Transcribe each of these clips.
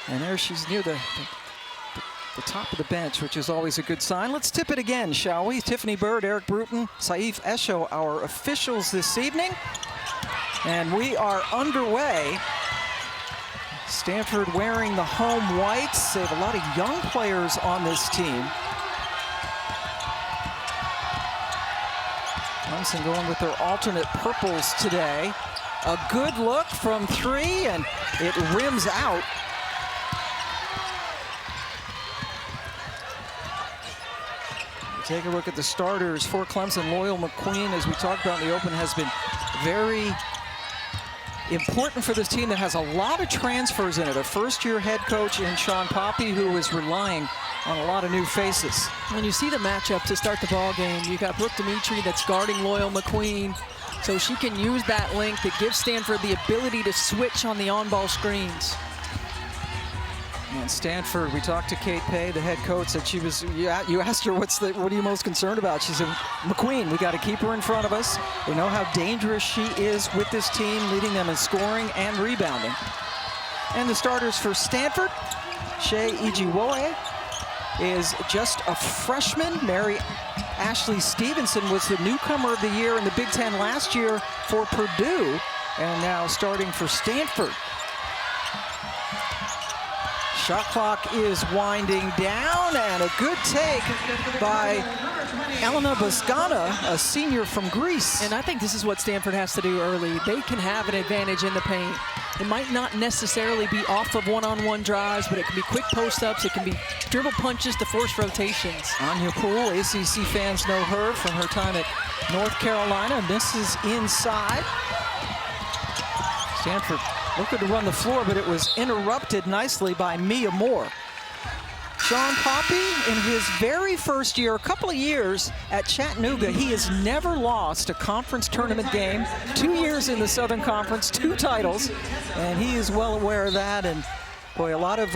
And there she's near the top of the bench, which is always a good sign. Let's tip it again, shall we? Tiffany Bird, Eric Bruton, Saif Esho, our officials this evening. And we are underway. Stanford wearing the home whites. They have a lot of young players on this team. Clemson going with their alternate purples today. A good look from three, and it rims out. Take a look at the starters for Clemson. Loyal McQueen, as we talked about in the open, has been very important for this team that has a lot of transfers in it. A first-year head coach in Shawn Poppie, who is relying on a lot of new faces. When you see the matchup to start the ball game, you got Brooke Dimitri that's guarding Loyal McQueen, so she can use that length to give Stanford the ability to switch on the on-ball screens. And Stanford, we talked to Kate Pay, the head coach, that she was, you asked her, what are you most concerned about? She said, McQueen, we got to keep her in front of us. We know how dangerous she is with this team, leading them in scoring and rebounding. And the starters for Stanford, Shea Ijiwoe is just a freshman. Mary Ashley Stevenson was the newcomer of the year in the Big Ten last year for Purdue, and now starting for Stanford. Shot clock is winding down, and a good take by Elena Boscana, a senior from Greece. And I think this is what Stanford has to do early. They can have an advantage in the paint. It might not necessarily be off of one-on-one drives, but it can be quick post-ups. It can be dribble punches to force rotations. Anya Poole, ACC fans know her from her time at North Carolina. Misses inside. Stanford looking to run the floor, but it was interrupted nicely by Mia Moore. Shawn Poppie, in his very first year, a couple of years at Chattanooga, he has never lost a conference tournament game. 2 years in the Southern Conference, 2 titles, and he is well aware of that. And boy, a lot of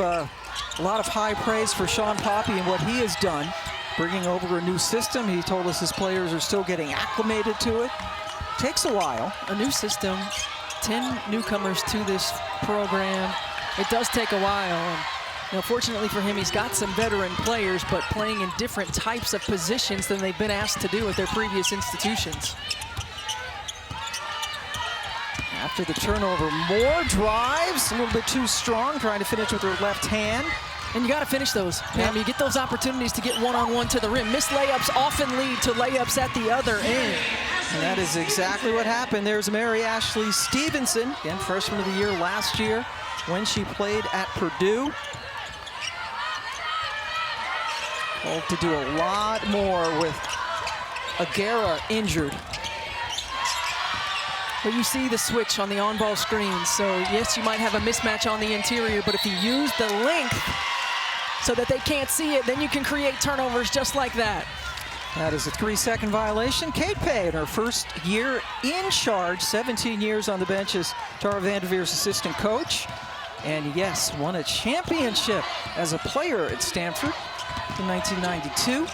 high praise for Shawn Poppie and what he has done, bringing over a new system. He told us his players are still getting acclimated to it. Takes a while. A new system. 10 newcomers to this program. It does take a while. And, you know, fortunately for him, he's got some veteran players, but playing in different types of positions than they've been asked to do at their previous institutions. After the turnover, Moore drives, a little bit too strong, trying to finish with her left hand. And you got to finish those, Pam. You get those opportunities to get one-on-one to the rim. Missed layups often lead to layups at the other end. And that is exactly what happened. There's Mary Ashley Stevenson, again, freshman of the year last year when she played at Purdue. Called to do a lot more with Aguera injured. But you see the switch on the on-ball screens. So yes, you might have a mismatch on the interior, but if you use the length so that they can't see it, then you can create turnovers just like that. That is a 3-second violation. Kate Pay in her first year in charge, 17 years on the bench as Tara Vanderveer's assistant coach. And yes, won a championship as a player at Stanford in 1992.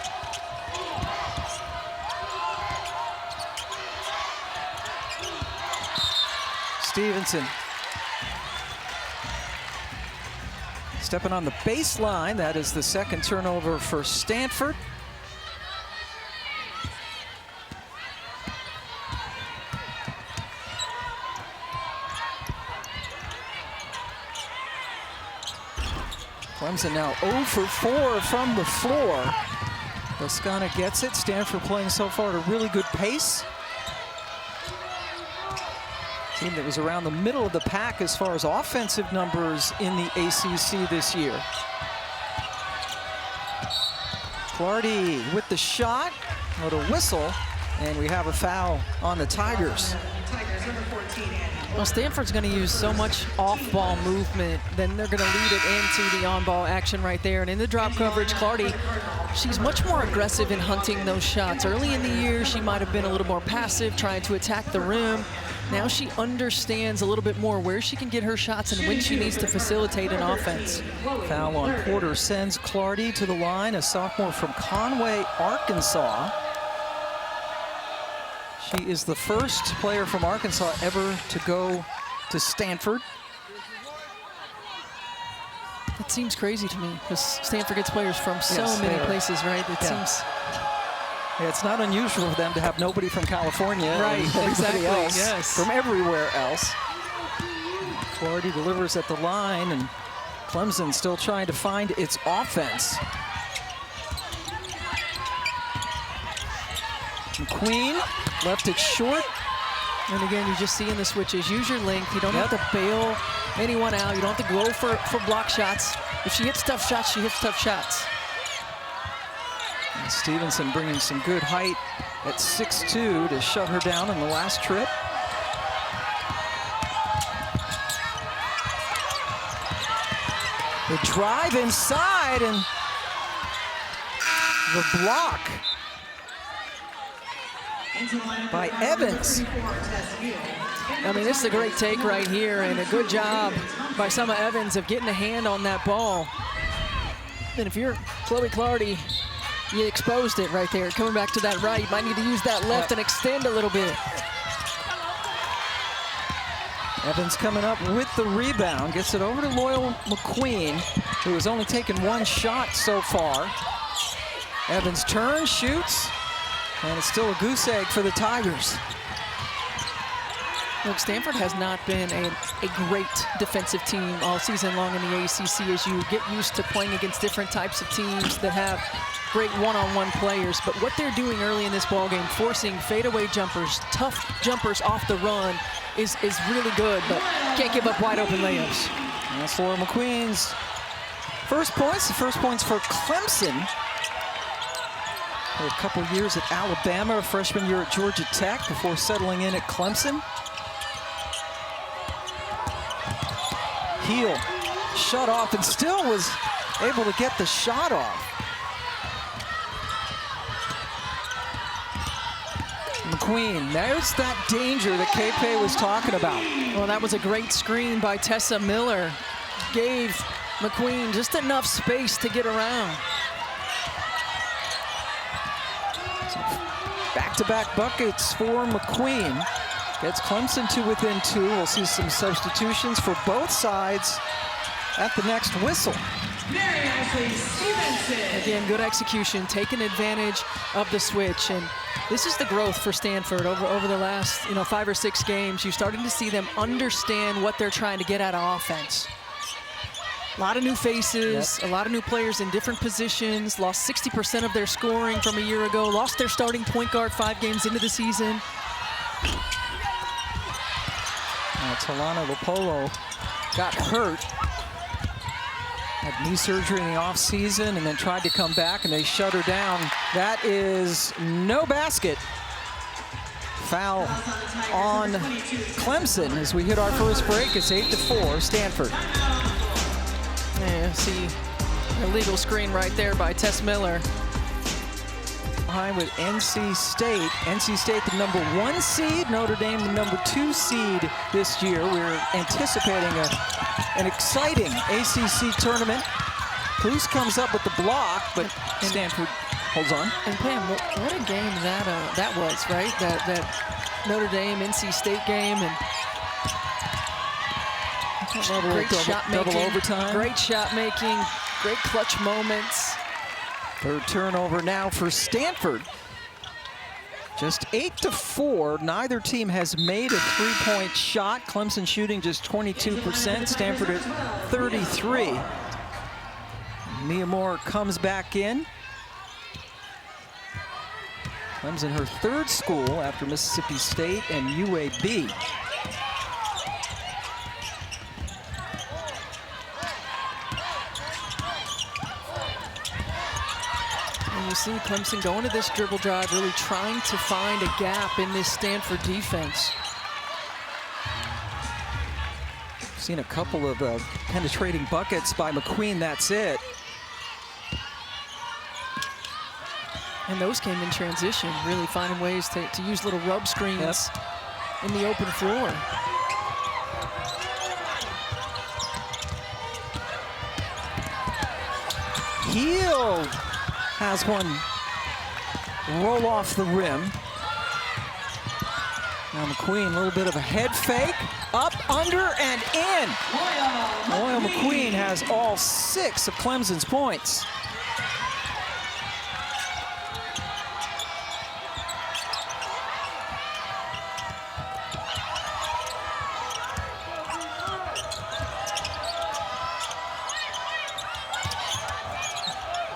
Stevenson stepping on the baseline. That is the second turnover for Stanford. Clemson now 0 for 4 from the floor. Boscana gets it. Stanford playing so far at a really good pace. Team that was around the middle of the pack as far as offensive numbers in the ACC this year. Clardy with the shot, with a whistle, and we have a foul on the Tigers. Well, Stanford's going to use so much off-ball movement, then they're going to lead it into the on-ball action right there. And in the drop coverage, Clardy, she's much more aggressive in hunting those shots. Early in the year, she might have been a little more passive, trying to attack the rim. Now she understands a little bit more where she can get her shots and when she needs to facilitate an offense. Foul on Porter sends Clardy to the line, a sophomore from Conway, Arkansas. She is the first player from Arkansas ever to go to Stanford. It seems crazy to me because Stanford gets players from so many places, right? It seems. Yeah, it's not unusual for them to have nobody from California, right? And exactly. Else yes. from everywhere else. Clardy delivers at the line, and Clemson still trying to find its offense. McQueen left it short. And again, you just see in the switches, use your length. You don't have to bail anyone out. You don't have to go for block shots. If she hits tough shots, she hits tough shots. And Stevenson bringing some good height at 6'2" to shut her down in the last trip. The drive inside and the block by Evans. I mean, this is a great take right here, and a good job by Summer Evans of getting a hand on that ball. And if you're Chloe Clardy, you exposed it right there. Coming back to that right, might need to use that left and extend a little bit. Evans coming up with the rebound, gets it over to Loyal McQueen, who has only taken one shot so far. Evans turns, shoots, and it's still a goose egg for the Tigers. Look, Stanford has not been a great defensive team all season long in the ACC as you get used to playing against different types of teams that have great one-on-one players. But what they're doing early in this ballgame, forcing fadeaway jumpers, tough jumpers off the run, is really good, but can't give up wide open layups. And that's Laura McQueen's first points. The first points for Clemson. For a couple years at Alabama, a freshman year at Georgia Tech before settling in at Clemson. Heel shut off and still was able to get the shot off. McQueen, there's that danger that K-Pay was talking about. Well, that was a great screen by Tessa Miller. Gave McQueen just enough space to get around. Back-to-back buckets for McQueen. Gets Clemson to within 2. We'll see some substitutions for both sides at the next whistle. Again, good execution, taking advantage of the switch. And this is the growth for Stanford over the last 5 or 6 games. You're starting to see them understand what they're trying to get out of offense. A lot of new faces, a lot of new players in different positions, lost 60% of their scoring from a year ago, lost their starting point guard 5 games into the season. Talana Lopolo got hurt. Had knee surgery in the offseason and then tried to come back, and they shut her down. That is no basket. Foul on Clemson as we hit our first break. It's 8-4, Stanford. Yeah, see a legal screen right there by Tess Miller. Behind with NC State. NC State, the #1 seed. Notre Dame, the #2 seed this year. We're anticipating an exciting ACC tournament. Cruz comes up with the block, but Stanford holds on. And Pam, what a game that was, right? That Notre Dame NC State game, and great shot making, double overtime. Great shot making, great clutch moments. Third turnover now for Stanford. Just 8-4. Neither team has made a three-point shot. Clemson shooting just 22%. Stanford at 33. Mia Moore comes back in. Clemson, her third school after Mississippi State and UAB. You see Clemson going to this dribble drive, really trying to find a gap in this Stanford defense. Seen a couple of penetrating buckets by McQueen, that's it. And those came in transition, really finding ways to use little rub screens in the open floor. Heel has one roll off the rim. Now McQueen, a little bit of a head fake. Up, under, and in. Loyal McQueen has all 6 of Clemson's points.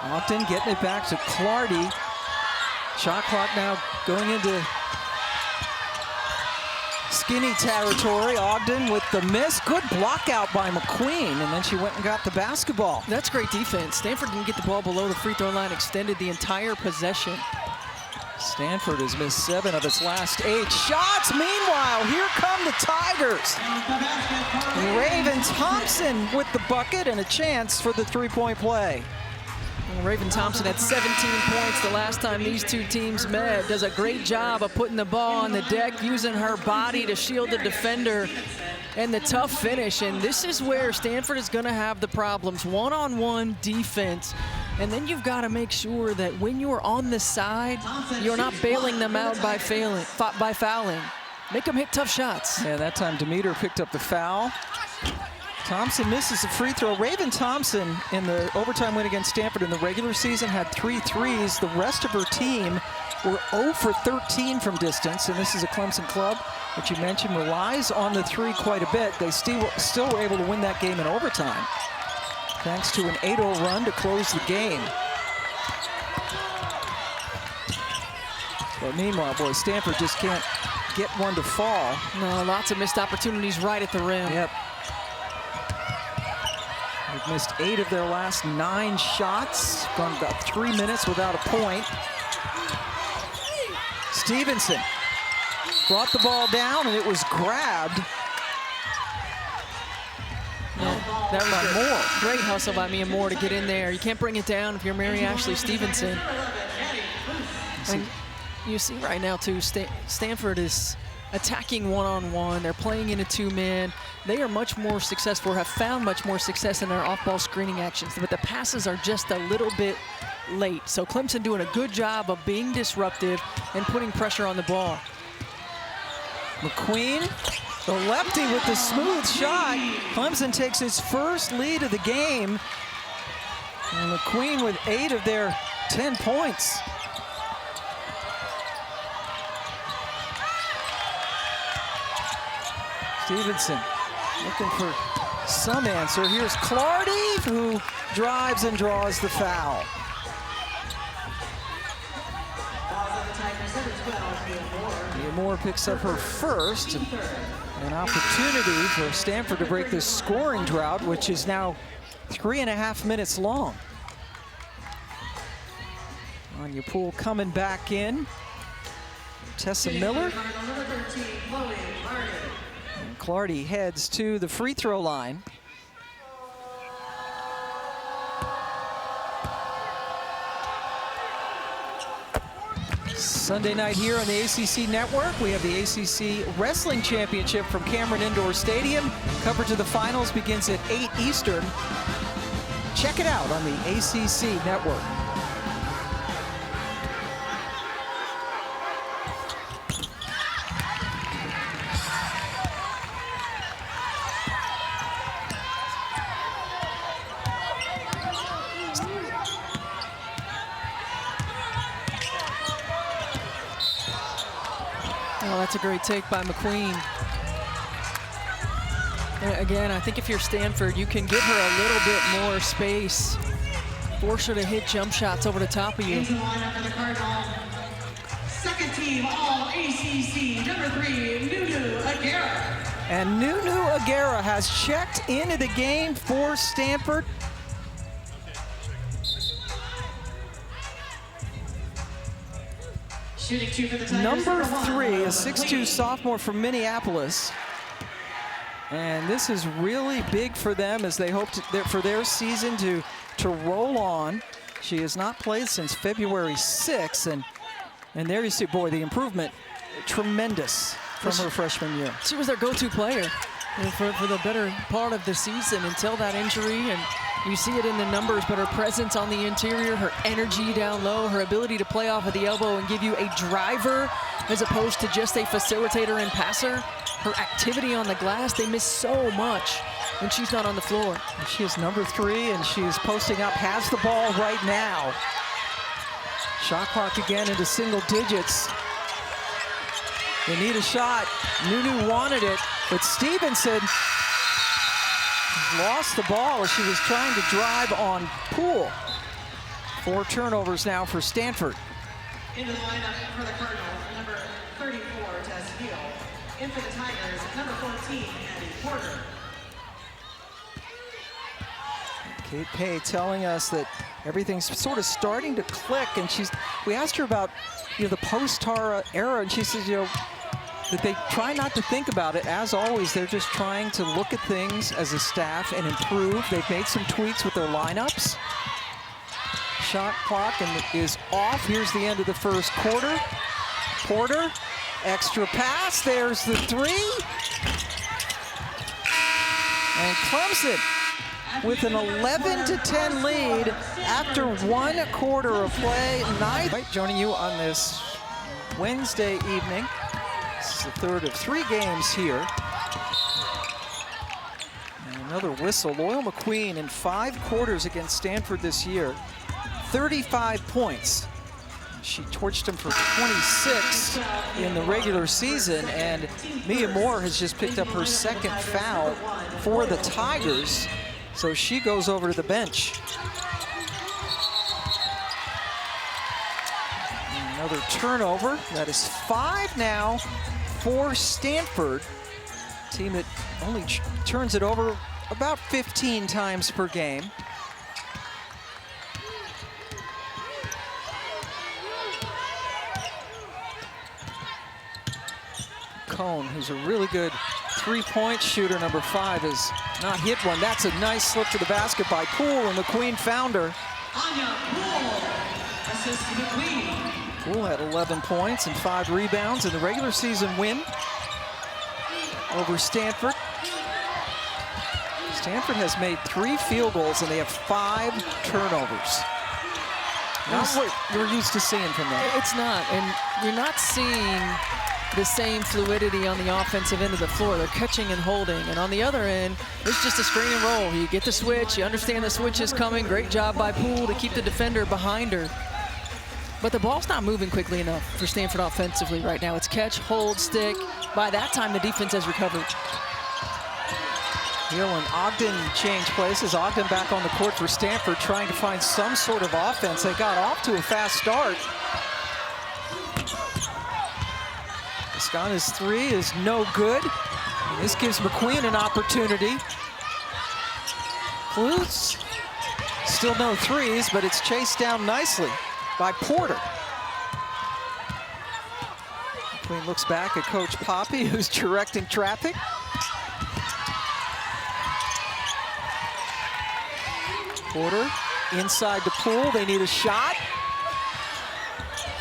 Ogden getting it back to Clardy. Shot clock now going into skinny territory. Ogden with the miss. Good block out by McQueen, and then she went and got the basketball. That's great defense. Stanford didn't get the ball below the free throw line, extended the entire possession. Stanford has missed 7 of its last 8 shots. Meanwhile, here come the Tigers. Raven Thompson with the bucket and a chance for the three-point play. Raven Thompson had 17 points the last time these two teams met. Does a great job of putting the ball on the deck, using her body to shield the defender, and the tough finish. And this is where Stanford is going to have the problems. One-on-one defense. And then you've got to make sure that when you're on the side, you're not bailing them out by fouling. Make them hit tough shots. Yeah, that time Demeter picked up the foul. Thompson misses a free throw. Raven Thompson in the overtime win against Stanford in the regular season had 3 threes. The rest of her team were 0 for 13 from distance, and this is a Clemson club, which you mentioned, relies on the 3 quite a bit. They still were able to win that game in overtime, thanks to an 8-0 run to close the game. But meanwhile, boy, Stanford just can't get one to fall. No, lots of missed opportunities right at the rim. Yep. They've missed 8 of their last 9 shots. Gone about 3 minutes without a point. Stevenson brought the ball down, and it was grabbed. Yeah, that was Moore. Great hustle by Mia Moore to get in there. You can't bring it down if you're Mary Ashley Stevenson. And you see right now, too, Stanford is attacking one-on-one. They're playing in a 2-man. They are much more successful, or have found much more success in their off-ball screening actions, but the passes are just a little bit late. So Clemson doing a good job of being disruptive and putting pressure on the ball. McQueen, the lefty with the smooth shot. Clemson takes its first lead of the game. And McQueen with 8 of their 10 points. Stevenson looking for some answer. Here's Clardy, who drives and draws the foul. Mia Moore picks up her first. An opportunity for Stanford to break this scoring drought, which is now 3.5 minutes long. Anya Poole coming back in. Tessa Miller. And Clardy heads to the free throw line. Sunday night here on the ACC Network, we have the ACC Wrestling Championship from Cameron Indoor Stadium. Coverage of the finals begins at 8 Eastern. Check it out on the ACC Network. Oh, that's a great take by McQueen. And again, I think if you're Stanford, you can give her a little bit more space. Force her to hit jump shots over the top of you. Into the lineup for the Cardinal. Second team all ACC, number 3, Nunu Aguera. And Nunu Aguera has checked into the game for Stanford. Shooting 2 for the Tigers. Number 3, a 6'2" sophomore from Minneapolis. And this is really big for them as they hope for their season to roll on. She has not played since February 6th, and there you see, boy, the improvement, tremendous from her freshman year. She was their go-to player for the better part of the season until that injury, and you see it in the numbers, but her presence on the interior, her energy down low, her ability to play off of the elbow and give you a driver as opposed to just a facilitator and passer. Her activity on the glass, they miss so much when she's not on the floor. She is number 3, and she is posting up, has the ball right now. Shot clock again into single digits. They need a shot. Nunu wanted it, but Stevenson lost the ball as she was trying to drive on Poole. 4 turnovers now for Stanford. Into the lineup for the Cardinals, number 34, Tess Hill. In for the Tigers, number 14, Andy Porter. Kate Pay telling us that everything's sort of starting to click, and we asked her about, the post-Tara era, and she says, that they try not to think about it. As always, they're just trying to look at things as a staff and improve. They've made some tweaks with their lineups. Shot clock is off. Here's the end of the first quarter. Porter, extra pass. There's the 3. And Clemson with an 11-10 lead after 1 quarter of play. Joining you on this Wednesday evening. This is the 3rd of 3 games here. And another whistle. Loyal McQueen in 5 quarters against Stanford this year. 35 points. She torched him for 26 in the regular season, and Mia Moore has just picked up her 2nd foul for the Tigers, so she goes over to the bench. And another turnover. That is 5 now for Stanford, a team that only turns it over about 15 times per game. Cone, who's a really good 3-point shooter, number 5, has not hit one. That's a nice slip to the basket by Poole, and McQueen found her. Anya Poole, assist to McQueen. Poole had 11 points and 5 rebounds in the regular season win over Stanford. Stanford has made 3 field goals, and they have 5 turnovers. Not what you're used to seeing from them. It's not, and you're not seeing the same fluidity on the offensive end of the floor. They're catching and holding, and on the other end, it's just a screen and roll. You get the switch, you understand the switch is coming. Great job by Poole to keep the defender behind her. But the ball's not moving quickly enough for Stanford offensively right now. It's catch, hold, stick. By that time, the defense has recovered. Hill and Ogden change places. Ogden back on the court for Stanford, trying to find some sort of offense. They got off to a fast start. Escana's 3 is no good. And this gives McQueen an opportunity. Clues, still no 3s, but it's chased down nicely by Porter. McQueen looks back at Coach Poppie, who's directing traffic. Porter inside the Poole. They need a shot.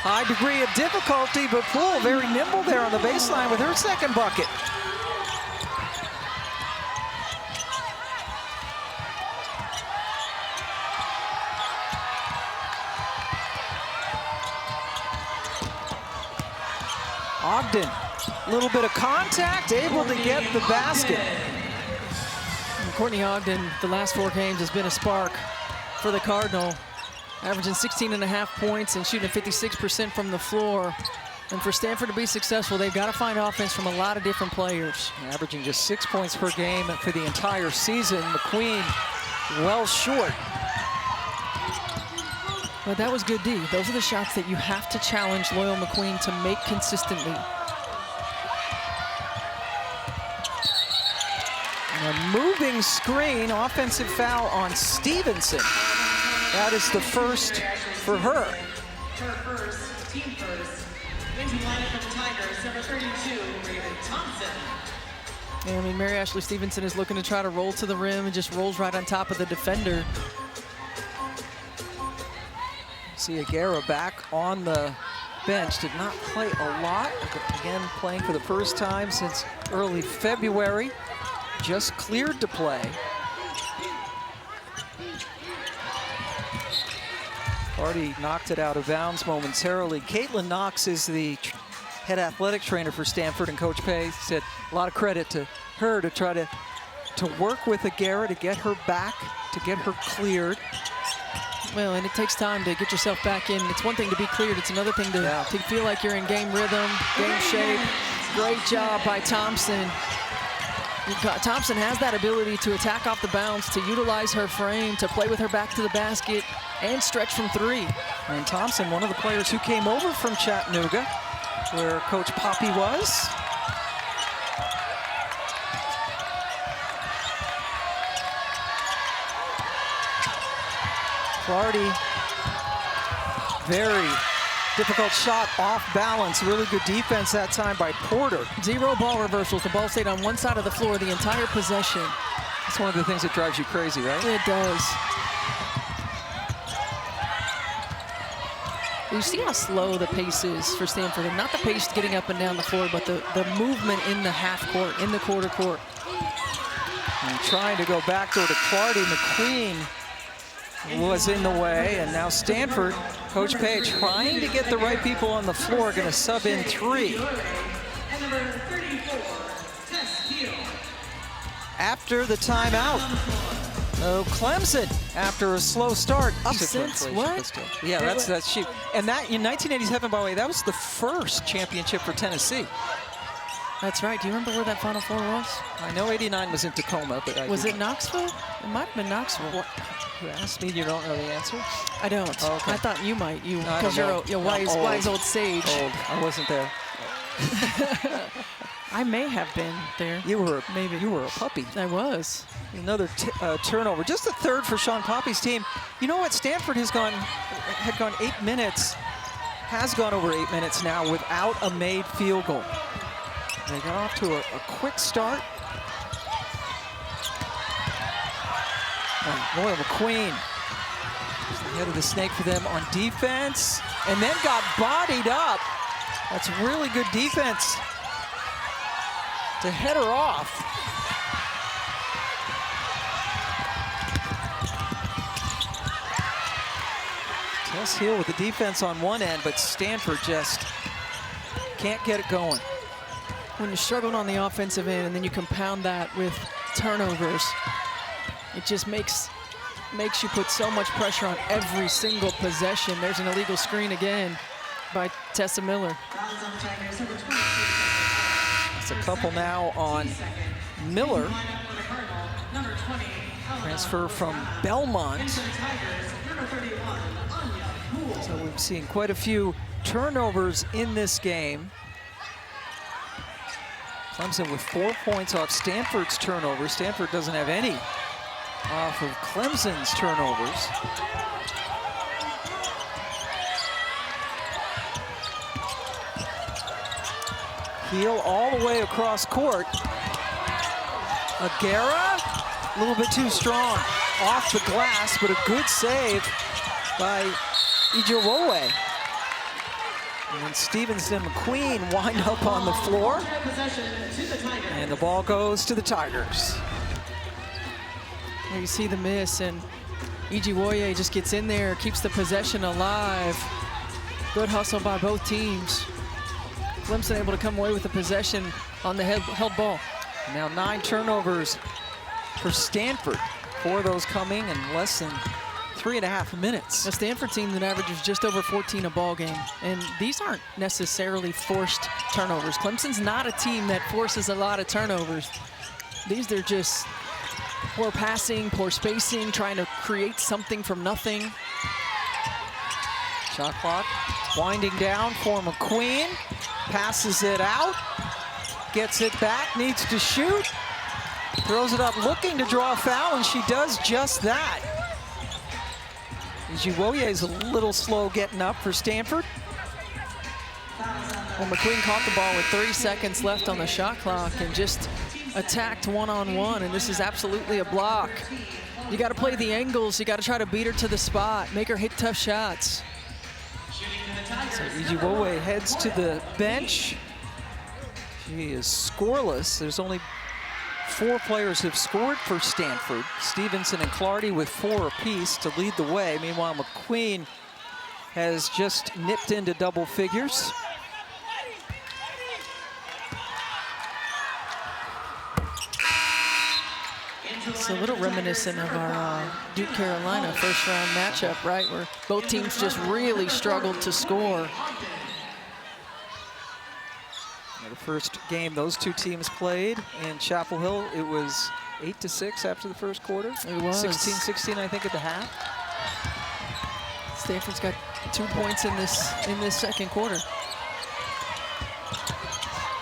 High degree of difficulty, but Poole very nimble there on the baseline with her 2nd bucket. Ogden, a little bit of contact, able to get the basket. And Courtney Ogden, the last 4 games, has been a spark for the Cardinal, averaging 16.5 points and shooting 56% from the floor. And for Stanford to be successful, they've got to find offense from a lot of different players. Averaging just 6 points per game for the entire season. McQueen well short. But that was good D. Those are the shots that you have to challenge Loyal McQueen to make consistently. And a moving screen, offensive foul on Stevenson. That is the first for her. Her first, team first. Into lineup for the Tigers, number 32, Raven Thompson. And I mean, Mary Ashley Stevenson is looking to try to roll to the rim and just rolls right on top of the defender. See Aguera back on the bench. Did not play a lot. Again, playing for the first time since early February. Just cleared to play. Already knocked it out of bounds momentarily. Caitlin Knox is the head athletic trainer for Stanford, and Coach Pay said a lot of credit to her to try to work with Aguera to get her back, to get her cleared. Well, and it takes time to get yourself back in. It's one thing to be cleared. It's another thing to feel like you're in game rhythm, game shape. Great job by Thompson. Thompson has that ability to attack off the bounce, to utilize her frame, to play with her back to the basket, and stretch from three. And Thompson, one of the players who came over from Chattanooga, where Coach Poppie was. Clardy, very difficult shot, off balance. Really good defense that time by Porter. 0 ball reversals. The ball stayed on one side of the floor the entire possession. That's one of the things that drives you crazy, right? It does. You see how slow the pace is for Stanford, and not the pace getting up and down the floor, but the movement in the half court, in the quarter court. And trying to go backdoor to Clardy. McQueen was in the way, and now Stanford, Coach Page trying to get the right people on the floor, going to sub in 3. After the timeout, Clemson, after a slow start, up Since what? Yeah, that's she. And that in 1987, by the way, that was the first championship for Tennessee. That's right. Do you remember where that Final Four was? I know '89 was in Tacoma, but was it Knoxville? It might have been Knoxville. What? You asked me, you don't know the answer? I don't. Oh, okay. I thought you might. Because you're a wise old sage. Old. I wasn't there. I may have been there. You were maybe. You were a puppy. I was. Another turnover. Just the third for Shawn Poppie's team. You know what? Stanford had gone 8 minutes, has gone over 8 minutes now without a made field goal. They got off to a quick start. Oh, boy, McQueen is the head of the snake for them on defense, and then got bodied up. That's really good defense to head her off. Tess Hill with the defense on one end, but Stanford just can't get it going. When you're struggling on the offensive end and then you compound that with turnovers, it just makes you put so much pressure on every single possession. There's an illegal screen again by Tessa Miller. It's a couple now on Miller. Transfer from Belmont. So we've seen quite a few turnovers in this game. Clemson with 4 points off Stanford's turnovers. Stanford doesn't have any off of Clemson's turnovers. Heel all the way across court. Aguera, a little bit too strong. Off the glass, but a good save by Ijiwowe. And then Stevenson and McQueen wind up on the floor. And the ball goes to the Tigers. There you see the miss, and Ijiwowe just gets in there, keeps the possession alive. Good hustle by both teams. Clemson able to come away with the possession on the held ball. Now 9 turnovers for Stanford. 4 of those coming in less than 3.5 minutes. A Stanford team that averages just over 14 a ball game, and these aren't necessarily forced turnovers. Clemson's not a team that forces a lot of turnovers. These are just poor passing, poor spacing, trying to create something from nothing. Shot clock winding down for McQueen. Passes it out, gets it back, needs to shoot. Throws it up looking to draw a foul, and she does just that. Ijiwowe is a little slow getting up for Stanford. Well, McQueen caught the ball with 30 seconds left on the shot clock and just attacked one-on-one, and this is absolutely a block. You got to play the angles. You got to try to beat her to the spot, make her hit tough shots. So Ijiwowe heads to the bench. She is scoreless. There's only 4 players who've scored for Stanford. Stevenson and Clardy with 4 apiece to lead the way. Meanwhile, McQueen has just nipped into double figures. It's a little reminiscent of our Duke-Carolina first-round matchup, right, where both teams just really struggled to score. The first game those two teams played in Chapel Hill, it was 8-6 after the first quarter. It was 16-16, I think, at the half. Stanford's got 2 points in this second quarter.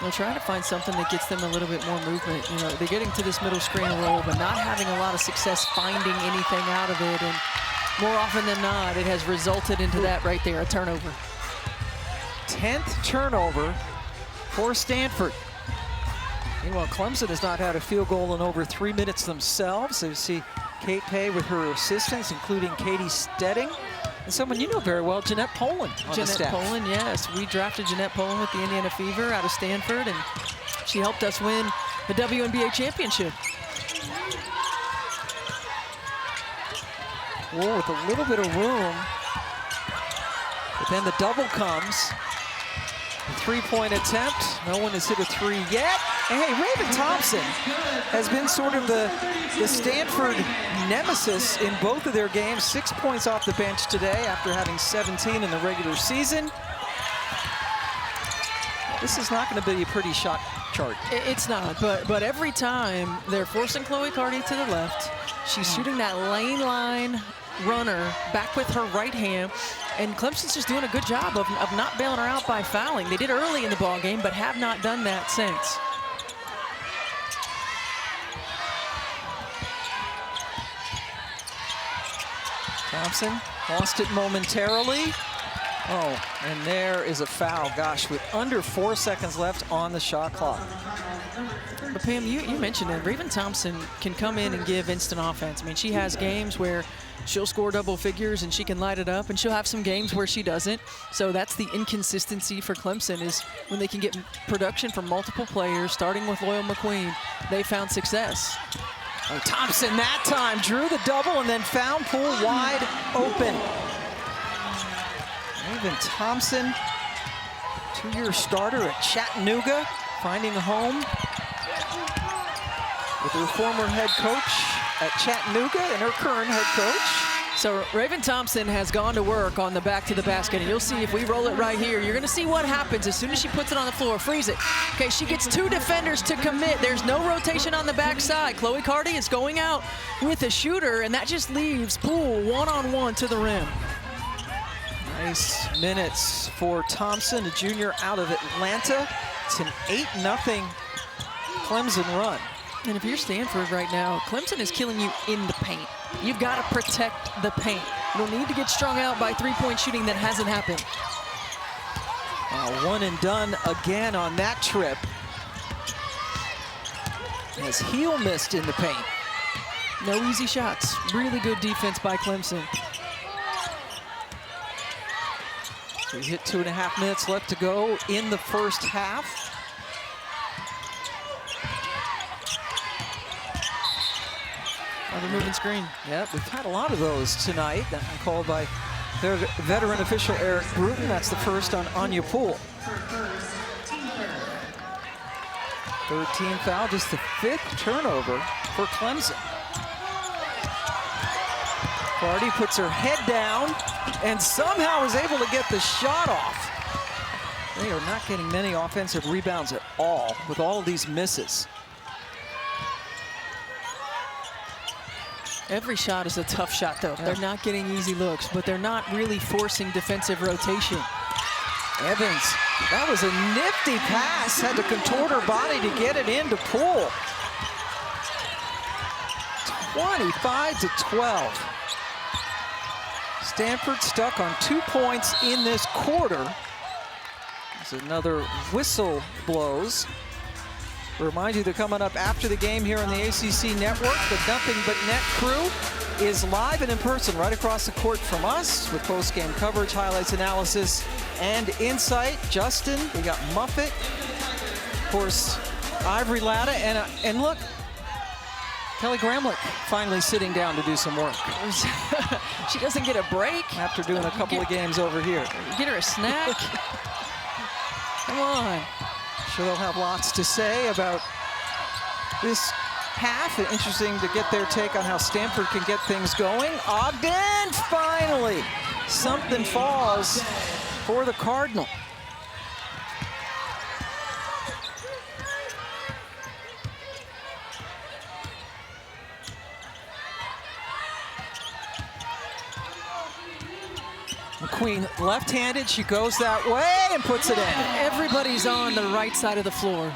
They're trying to find something that gets them a little bit more movement. You know, they're getting to this middle screen roll, but not having a lot of success finding anything out of it. And more often than not, it has resulted into that right there, a turnover. 10th turnover for Stanford. Meanwhile, Clemson has not had a field goal in over 3 minutes themselves. So you see Kate Pay with her assistants, including Katie Stedding. And someone you know very well, Jeanette Poland on the staff. Jeanette Poland, yes. We drafted Jeanette Poland with the Indiana Fever out of Stanford, and she helped us win the WNBA championship. Whoa, with a little bit of room. But then the double comes. A three-point attempt. No one has hit a three yet. And hey, Raven Thompson has been sort of the Stanford nemesis in both of their games. 6 points off the bench today after having 17 in the regular season. This is not going to be a pretty shot chart. It's not, but every time they're forcing Chloe Carty to the left, she's shooting that lane line runner back with her right hand, and Clemson's just doing a good job of not bailing her out by fouling. They did early in the ball game, but have not done that since. Thompson lost it momentarily. Oh, and there is a foul, gosh, with under 4 seconds left on the shot clock. But Pam, you mentioned it. Raven Thompson can come in and give instant offense. I mean, she has games where she'll score double figures and she can light it up, and she'll have some games where she doesn't. So that's the inconsistency for Clemson, is when they can get production from multiple players, starting with Loyal McQueen, they found success. Oh, Thompson that time drew the double and then found Poole wide open. Raven Thompson, two-year starter at Chattanooga, finding a home with her former head coach at Chattanooga and her current head coach. So Raven Thompson has gone to work on the back to the basket, and you'll see if we roll it right here, you're gonna see what happens as soon as she puts it on the floor. Freeze it. Okay, she gets two defenders to commit. There's no rotation on the backside. Chloe Carty is going out with a shooter, and that just leaves Poole one-on-one to the rim. Nice minutes for Thompson, a junior out of Atlanta. It's an 8-0 Clemson run. And if you're Stanford right now, Clemson is killing you in the paint. You've got to protect the paint. You don't need to get strung out by three-point shooting that hasn't happened. One and done again on that trip. As Heel missed in the paint. No easy shots. Really good defense by Clemson. So we hit 2.5 minutes left to go in the first half. Another moving screen. Yep, we've had a lot of those tonight. That one called by their veteran official Eric Bruton. That's the first on Anya Poole. 13 foul, just the 5th turnover for Clemson. Carty puts her head down and somehow is able to get the shot off. They are not getting many offensive rebounds at all with all of these misses. Every shot is a tough shot, though. Yeah. They're not getting easy looks, but they're not really forcing defensive rotation. Evans, that was a nifty pass. Had to contort her body to get it into Poole. 25-12. Stanford stuck on 2 points in this quarter. As another whistle blows. Remind you, they're coming up after the game here on the ACC Network. The Nothing But Net crew is live and in person right across the court from us with post-game coverage, highlights, analysis, and insight. Justin, we got Muffet, of course, Ivory Latta, and look, Kelly Gramlich finally sitting down to do some work. She doesn't get a break. After doing a couple of games over here. Get her a snack. Come on. Sure they'll have lots to say about this half. Interesting to get their take on how Stanford can get things going. Ogden, finally, something falls for the Cardinal. McQueen left-handed, she goes that way and puts it in. Everybody's on the right side of the floor.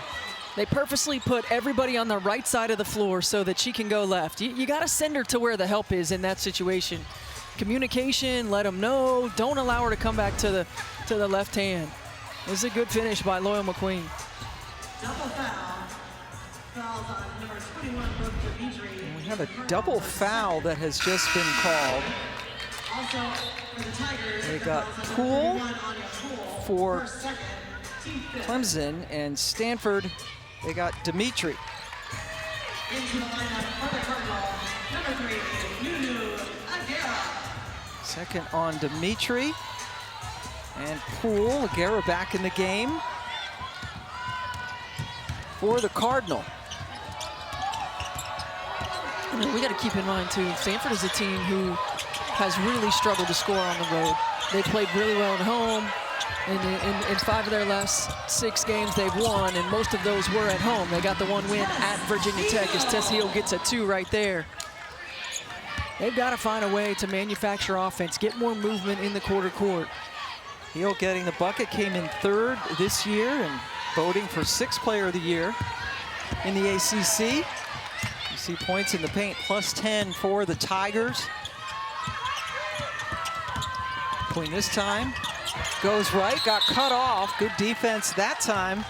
They purposely put everybody on the right side of the floor so that she can go left. You got to send her to where the help is in that situation. Communication, let them know. Don't allow her to come back to the left hand. This is a good finish by Loyal McQueen. Double foul. Fouls on number 21, Brooke Dimitri. We have a double foul that has just been called. Also for the Tigers, They got Poole for Clemson, and Stanford, they got Dimitri. into the lineup for the Cardinal, number 3, Nunu Aguera. Second on Dimitri. And Poole, Aguera back in the game for the Cardinal. We got to keep in mind, too, Stanford is a team who has really struggled to score on the road. They played really well at home. In 5 of their last 6 games they've won, and most of those were at home. They got the 1 win at Virginia Tech as Tess Hill gets a 2 right there. They've got to find a way to manufacture offense, get more movement in the quarter court. Hill getting the bucket, came in 3rd this year and voting for 6th Player of the Year in the ACC. You see points in the paint, plus 10 for the Tigers. McQueen this time goes right, got cut off. Good defense that time.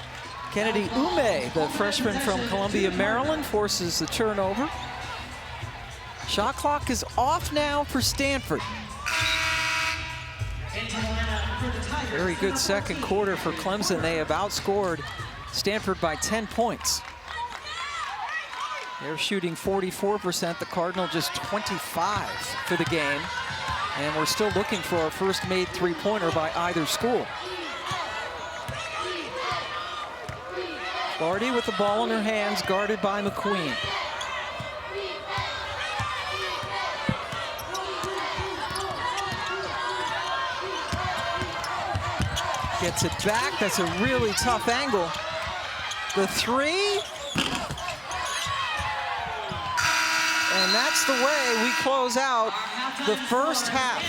Kennedy Ume, the freshman from Columbia, Maryland, forces the turnover. Shot clock is off now for Stanford. Very good second quarter for Clemson. They have outscored Stanford by 10 points. They're shooting 44%, the Cardinal just 25 for the game. And we're still looking for our first made three-pointer by either school. Barty with the ball in her hands, guarded by McQueen. Gets it back, that's a really tough angle. The 3. And that's the way we close out the first half.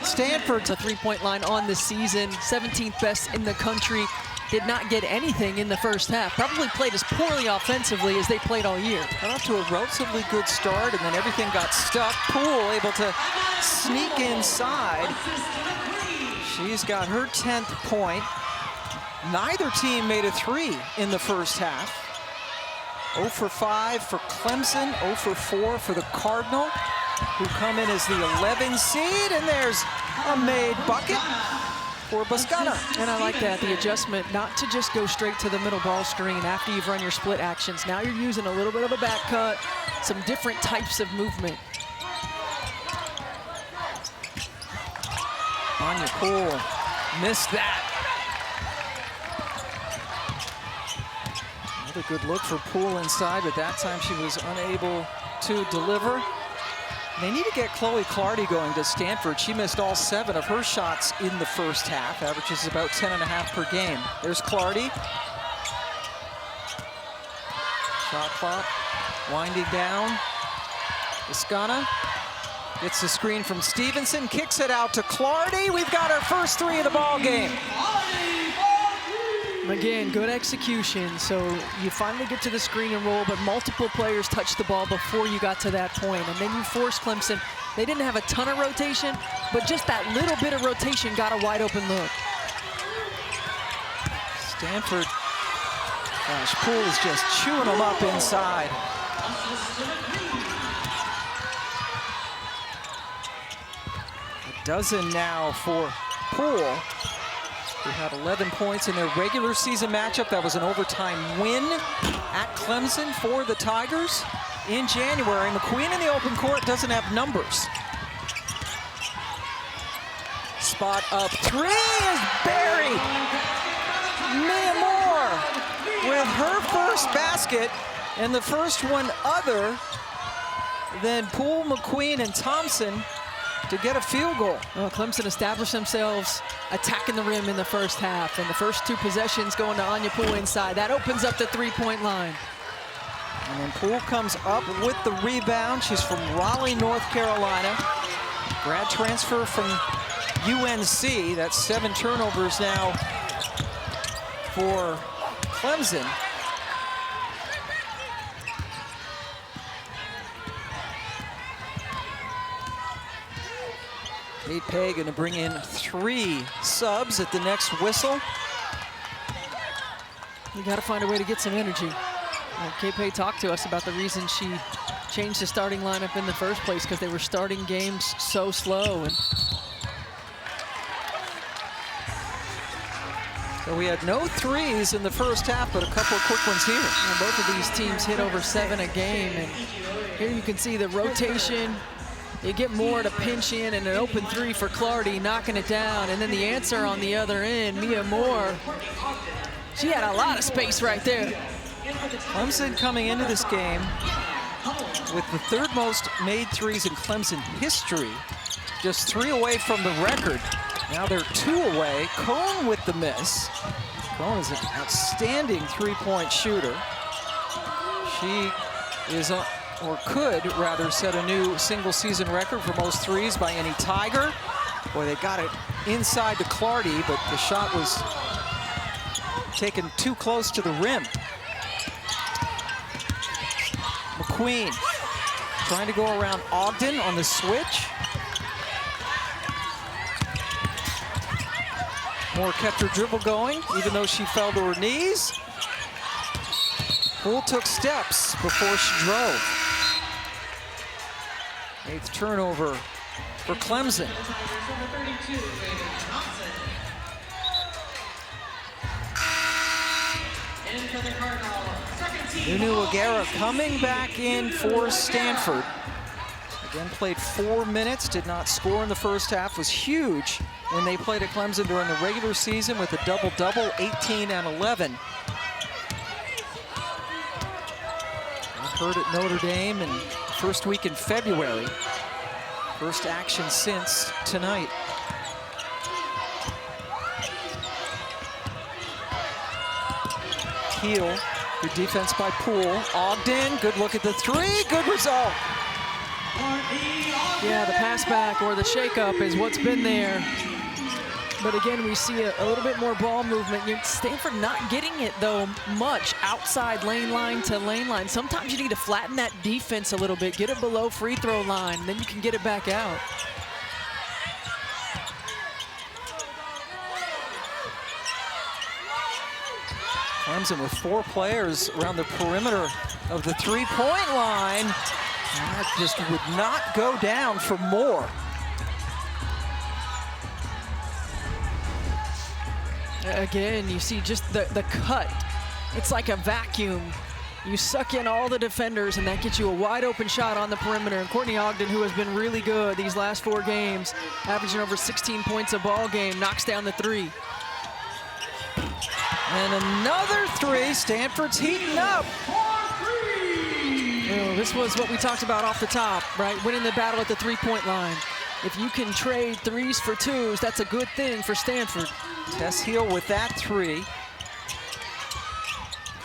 Stanford's a three-point line on the season, 17th best in the country. Did not get anything in the first half. Probably played as poorly offensively as they played all year. Got off to a relatively good start, and then everything got stuck. Poole able to sneak inside. She's got her 10th point. Neither team made a 3 in the first half. 0 for 5 for Clemson, 0 for 4 for the Cardinal, who come in as the 11 seed, and there's a made bucket for Buscana. And I like that, the adjustment, not to just go straight to the middle ball screen after you've run your split actions. Now you're using a little bit of a back cut, some different types of movement. Anya Poole missed that. Another good look for Poole inside, but that time she was unable to deliver. They need to get Chloe Clardy going to Stanford. She missed all 7 of her shots in the first half, averages about 10.5 per game. There's Clardy. Shot clock winding down. Buscana gets the screen from Stevenson, kicks it out to Clardy. We've got our first 3 of the ball game. Again, good execution. So you finally get to the screen and roll, but multiple players touched the ball before you got to that point. And then you forced Clemson. They didn't have a ton of rotation, but just that little bit of rotation got a wide open look. Stanford, gosh, Poole is just chewing them up inside. A dozen now for Poole, who had 11 points in their regular season matchup. That was an overtime win at Clemson for the Tigers in January. McQueen in the open court doesn't have numbers. Spot up 3 is buried. Mia Moore with her first basket And the first one other than Poole, McQueen, and Thompson to get a field goal. Well, Clemson established themselves attacking the rim in the first half, and the first 2 possessions going to Anya Poole inside. That opens up the 3-point line. And then Poole comes up with the rebound. She's from Raleigh, North Carolina. Grad transfer from UNC. That's 7 turnovers now for Clemson. Kate Pay going to bring in 3 subs at the next whistle. You got to find a way to get some energy. Kate Pay talked to us about the reason she changed the starting lineup in the first place, because they were starting games so slow. And so we had no threes in the first half, but a couple of quick ones here. and both of these teams hit over 7 a game. And here you can see the rotation. You get Moore to pinch in, and an open 3 for Clardy, knocking it down. And then the answer on the other end, Mia Moore. She had a lot of space right there. Clemson coming into this game with the 3rd most made threes in Clemson history. Just 3 away from the record. Now they're 2 away. Cone with the miss. Cone is an outstanding 3-point shooter. She is or could rather set a new single-season record for most threes by any Tiger. Boy, they got it inside to Clardy, but the shot was taken too close to the rim. McQueen trying to go around Ogden on the switch. Moore kept her dribble going, even though she fell to her knees. Poole took steps before she drove. 8th turnover for Clemson. Nunu Aguera coming back in for Stanford. Again, played 4 minutes, did not score in the first half. Was huge when they played at Clemson during the regular season with a double-double, 18 and 11. Hurt at Notre Dame in first week in February. First action since tonight. Heel, good defense by Poole. Ogden, good look at the 3, good result. Yeah, the pass back or the shakeup is what's been there. But again, we see a little bit more ball movement. Stanford not getting it, though, much outside lane line to lane line. Sometimes you need to flatten that defense a little bit, get it below free throw line, and then you can get it back out. Clemson with 4 players around the perimeter of the 3-point line. And that just would not go down for Moore. Again, you see just the cut. It's like a vacuum. You suck in all the defenders, and that gets you a wide open shot on the perimeter. And Courtney Ogden, who has been really good these last 4 games, averaging over 16 points a ball game, knocks down the 3. And another 3, Stanford's heating up. This was what we talked about off the top, right? Winning the battle at the 3-point line. If you can trade 3s for 2s, that's a good thing for Stanford. Tess Heel with that 3.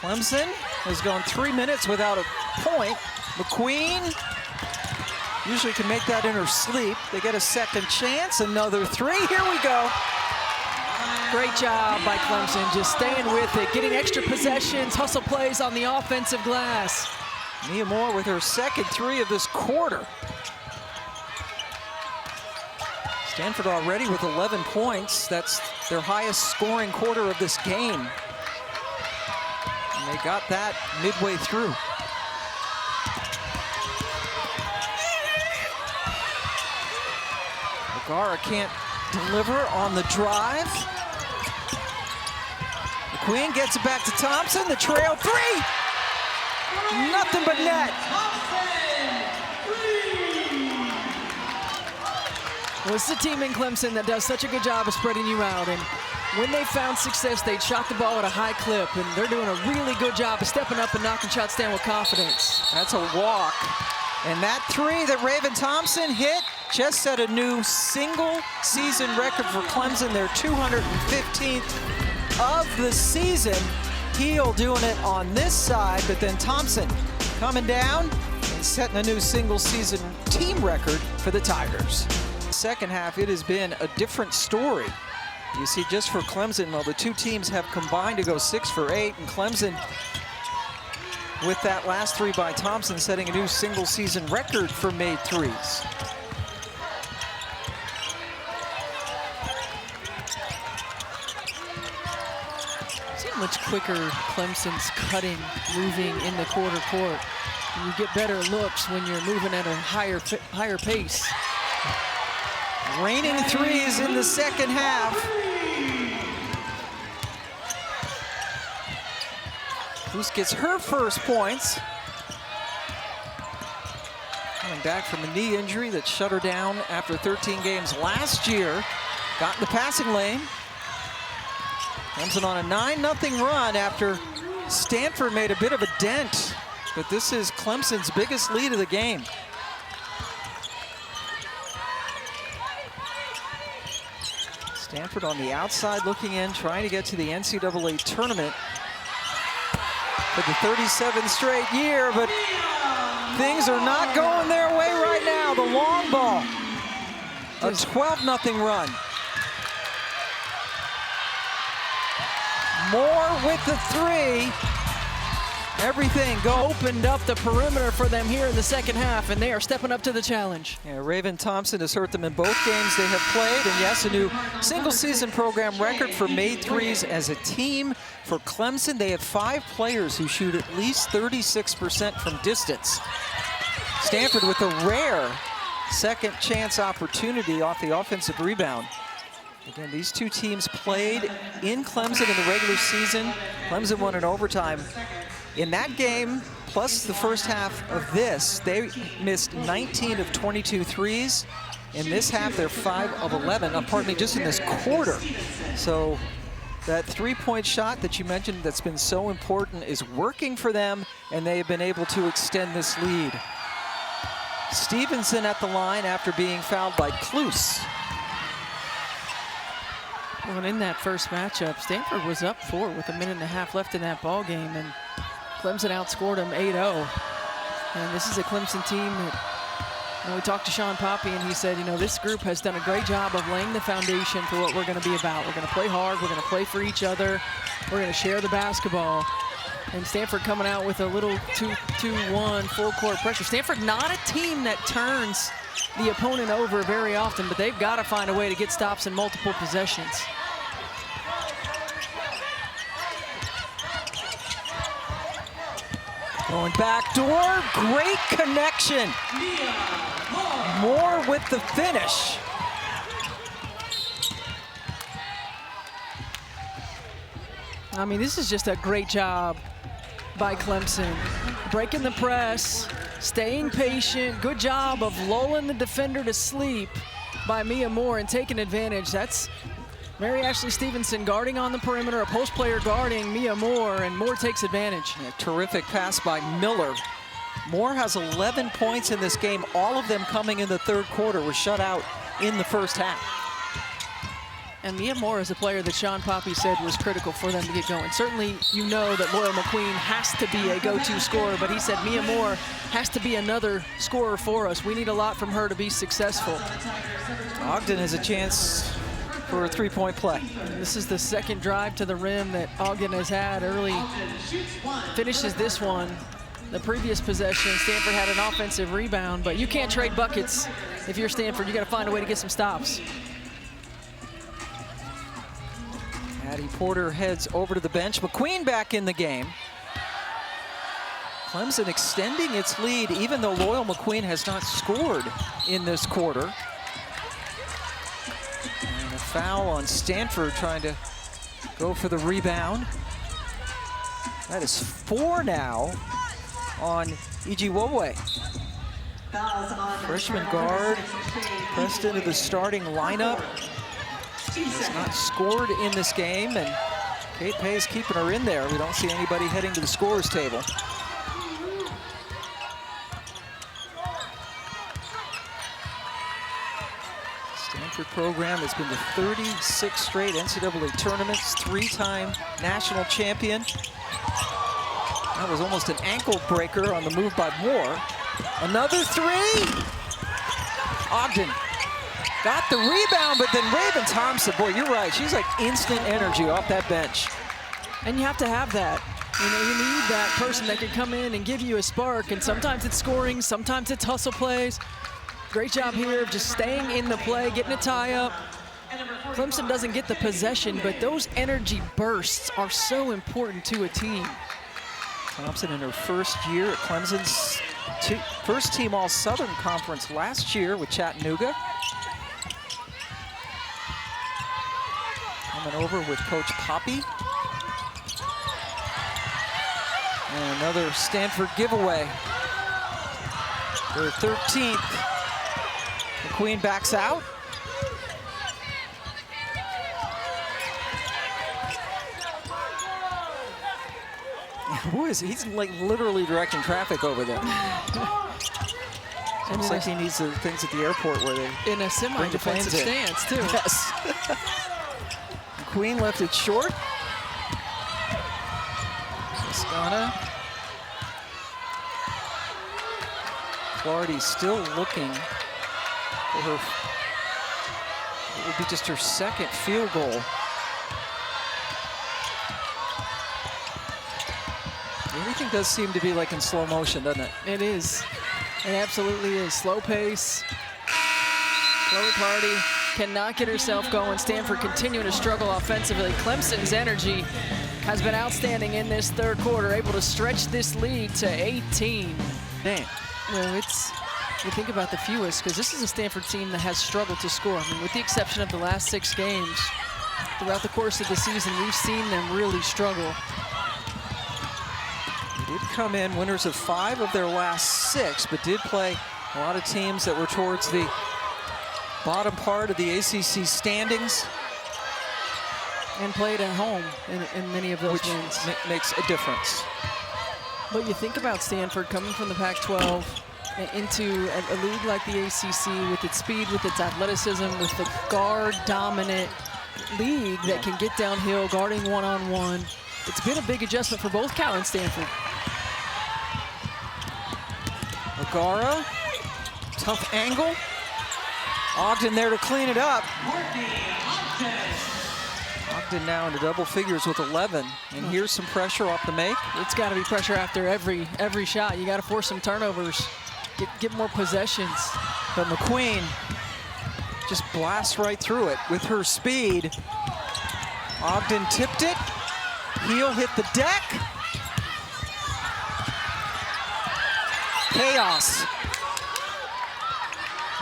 Clemson has gone 3 minutes without a point. McQueen usually can make that in her sleep. They get a second chance, another 3. Here we go. Great job by Clemson, just staying with it, getting extra possessions, hustle plays on the offensive glass. Mia Moore with her second 3 of this quarter. Stanford already with 11 points. That's their highest scoring quarter of this game. And they got that midway through. Agara can't deliver on the drive. McQueen gets it back to Thompson, the trail 3. Nothing but net. Well, it's the team in Clemson that does such a good job of spreading you out. And when they found success, they shot the ball at a high clip, and they're doing a really good job of stepping up and knocking shots down with confidence. That's a walk. And that three that Raven Thompson hit just set a new single-season record for Clemson, their 215th of the season. Heel doing it on this side, but then Thompson coming down and setting a new single-season team record for the Tigers. Second half, it has been a different story. You see, just for Clemson, well, the two teams have combined to go 6 for 8, and Clemson, with that last three by Thompson, setting a new single-season record for made threes. See how much quicker Clemson's cutting, moving in the quarter court. And you get better looks when you're moving at a higher pace. Raining threes in the second half. Luce gets her first points. Coming back from a knee injury that shut her down after 13 games last year. Got in the passing lane. Clemson on a 9-0 run after Stanford made a bit of a dent. But this is Clemson's biggest lead of the game. Stanford on the outside looking in, trying to get to the NCAA tournament for the 37th straight year, but things are not going their way right now. The long ball, a 12-0 run. Moore with the three. Everything opened up the perimeter for them here in the second half, and they are stepping up to the challenge. Yeah, Raven Thompson has hurt them in both games they have played, and yes, a new single-season program record for made threes as a team. For Clemson, they have 5 players who shoot at least 36% from distance. Stanford with a rare second chance opportunity off the offensive rebound. Again, these two teams played in Clemson in the regular season. Clemson won in overtime. In that game, plus the first half of this, they missed 19 of 22 threes. In this half, they're 5 of 11, pardon me, just in this quarter. So that three-point shot that you mentioned that's been so important is working for them, and they have been able to extend this lead. Stevenson at the line after being fouled by Cluse. Well, in that first matchup, Stanford was up 4 with 1.5 minutes left in that ball game, and Clemson outscored them 8-0. And this is a Clemson team that, we talked to Shawn Poppie, and he said, this group has done a great job of laying the foundation for what we're going to be about. We're going to play hard. We're going to play for each other. We're going to share the basketball. And Stanford coming out with a little 2-1 full court pressure. Stanford not a team that turns the opponent over very often, but they've got to find a way to get stops in multiple possessions. Going back door, great connection. Moore with the finish. I mean, this is just a great job by Clemson. Breaking the press, staying patient, good job of lulling the defender to sleep by Mia Moore and taking advantage. That's Mary Ashley Stevenson guarding on the perimeter, a post player guarding Mia Moore, and Moore takes advantage. Yeah, terrific pass by Miller. Moore has 11 points in this game, all of them coming in the third quarter, was shut out in the first half. And Mia Moore is a player that Shawn Poppie said was critical for them to get going. Certainly, that Loyal McQueen has to be a go-to scorer, but he said Mia Moore has to be another scorer for us. We need a lot from her to be successful. Ogden has a chance for a three-point play. And this is the second drive to the rim that Ogden has had early. Finishes this one. The previous possession, Stanford had an offensive rebound, but you can't trade buckets if you're Stanford. You got to find a way to get some stops. Addie Porter heads over to the bench. McQueen back in the game. Clemson extending its lead, even though Loyal McQueen has not scored in this quarter. And a foul on Stanford trying to go for the rebound. That is 4 now on Ijiwowe. Freshman guard pressed into the starting lineup. has not scored in this game, and Kate Pay's keeping her in there. We don't see anybody heading to the scorers table. Stanford program has been to 36 straight NCAA tournaments, 3-time national champion. That was almost an ankle breaker on the move by Moore. Another three. Ogden got the rebound, but then Raven Thompson, boy, you're right. She's like instant energy off that bench. And you have to have that. You know, you need that person that can come in and give you a spark. And sometimes it's scoring, sometimes it's hustle plays. Great job here of just staying in the play, getting a tie up. Clemson doesn't get the possession, but those energy bursts are so important to a team. Thompson in her first year at Clemson's first team All-Southern Conference last year with Chattanooga. Coming over with Coach Poppie. And another Stanford giveaway. Their 13th. McQueen backs out. Who is he? He's like literally directing traffic over there. Looks like he needs the things at the airport where they in a semi-defensive stance too. Yes. McQueen left it short. Toscana. Clardy's still looking for her. It would be just her second field goal. Everything does seem to be like in slow motion, doesn't it? It is. It absolutely is. Slow pace. Chloe Clardy cannot get herself going. Stanford continuing to struggle offensively. Clemson's energy has been outstanding in this third quarter, able to stretch this lead to 18. Dang. Well, you think about the fewest, because this is a Stanford team that has struggled to score. I mean, with the exception of the last 6 games, throughout the course of the season, we've seen them really struggle. Did come in winners of 5 of their last 6, but did play a lot of teams that were towards the bottom part of the ACC standings. And played at home in many of those which wins. Makes a difference. But you think about Stanford coming from the Pac-12 into a league like the ACC with its speed, with its athleticism, with the guard-dominant league that can get downhill, guarding one-on-one. It's been a big adjustment for both Cal and Stanford. O'Gara, tough angle. Ogden there to clean it up. Ogden now into double figures with 11. And here's some pressure off the make. It's got to be pressure after every shot. You got to force some turnovers, get more possessions. But McQueen just blasts right through it with her speed. Ogden tipped it. Heel hit the deck. Chaos.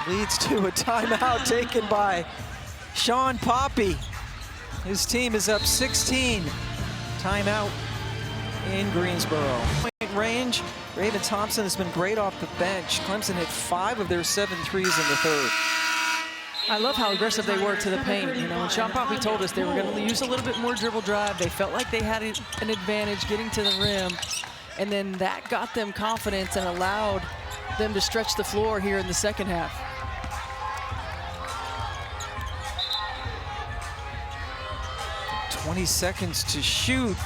Leads to a timeout taken by Shawn Poppie. His team is up 16. Timeout in Greensboro. Point range, Raven Thompson has been great off the bench. Clemson hit 5 of their 7 threes in the third. I love how aggressive they were to the paint. You know, and Shawn Poppie told us they were going to use a little bit more dribble drive. They felt like they had an advantage getting to the rim. And then that got them confidence and allowed them to stretch the floor here in the second half. .20 seconds to shoot.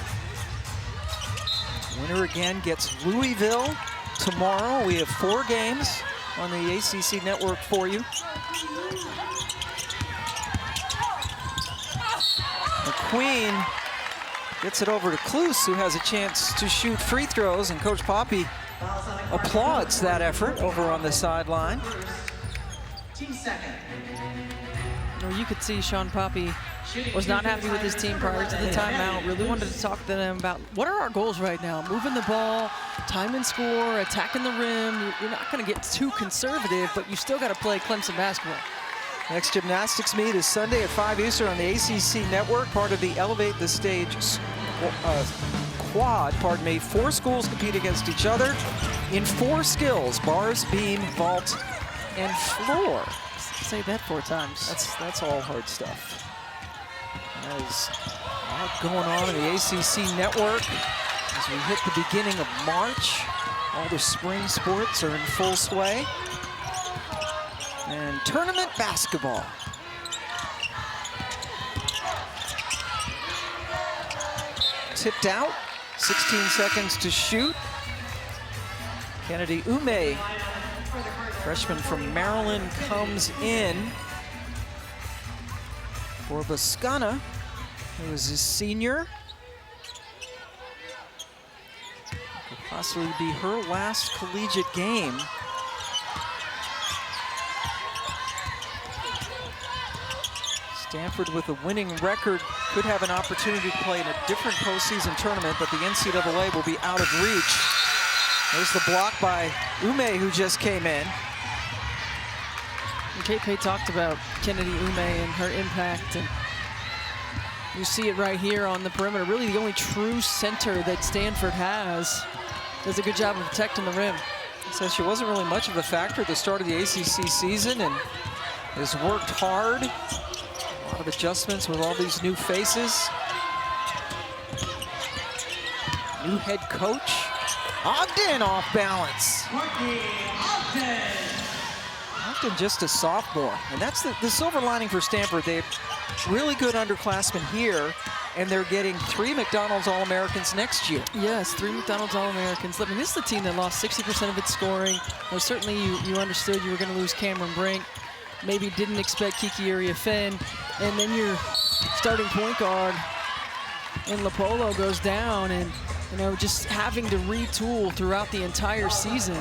Winner again gets Louisville tomorrow. We have 4 games on the ACC network for you. McQueen gets it over to Kluse, who has a chance to shoot free throws, and Coach Poppie applauds that effort over on the sideline. Well, you could see Shawn Poppie was not happy with his team prior to the timeout. Really wanted to talk to them about what are our goals right now? Moving the ball, time and score, attacking the rim. You're not going to get too conservative, but you still got to play Clemson basketball. Next gymnastics meet is Sunday at 5 Eastern on the ACC network, part of the Elevate the Stage quad, 4 schools compete against each other in 4 skills: bars, beam, vault, and floor. Say that 4 times. That's all hard stuff. There's a lot going on in the ACC network as we hit the beginning of March. All the spring sports are in full sway. And tournament basketball. Tipped out, 16 seconds to shoot. Kennedy Ume, freshman from Maryland, comes in for Vascana, who is a senior. Could possibly be her last collegiate game. Stanford, with a winning record, could have an opportunity to play in a different postseason tournament, but the NCAA will be out of reach. There's the block by Ume, who just came in. And Kate Pay talked about Kennedy Ume and her impact, and you see it right here on the perimeter. Really the only true center that Stanford has. Does a good job of protecting the rim. So she wasn't really much of a factor at the start of the ACC season and has worked hard. A lot of adjustments with all these new faces. New head coach. Ogden off balance. Courtney Ogden. Ogden just a sophomore. And that's the silver lining for Stanford. They have really good underclassmen here, and they're getting 3 McDonald's All-Americans next year. Yes, 3 McDonald's All-Americans. I mean, this is the team that lost 60% of its scoring. Well, certainly you understood you were going to lose Cameron Brink. Maybe didn't expect Kiki Uriah-Finn. And then your starting point guard in Lopolo goes down, and you know, just having to retool throughout the entire season.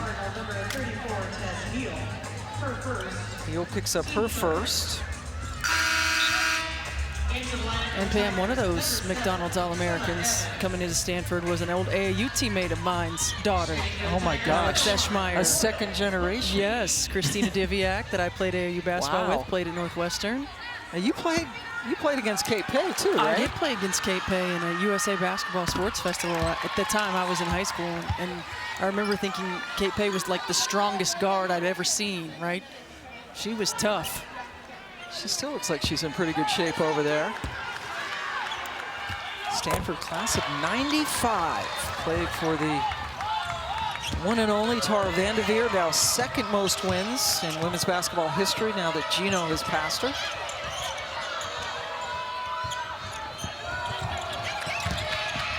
Hill picks up her first. And Pam, one of those McDonald's All-Americans coming into Stanford was an old AAU teammate of mine's daughter. Oh my gosh. Alex Eschmeyer. A second generation. Yes, Christina Diviak, that I played AAU basketball with, played at Northwestern. Now you played against Kate Pay too, right? I did play against Kate Pay in a USA Basketball Sports Festival. At the time, I was in high school, and I remember thinking Kate Pay was like the strongest guard I'd ever seen, right? She was tough. She still looks like she's in pretty good shape over there. Stanford class of '95, played for the one and only Tara Vanderveer, now second most wins in women's basketball history now that Gino has passed her.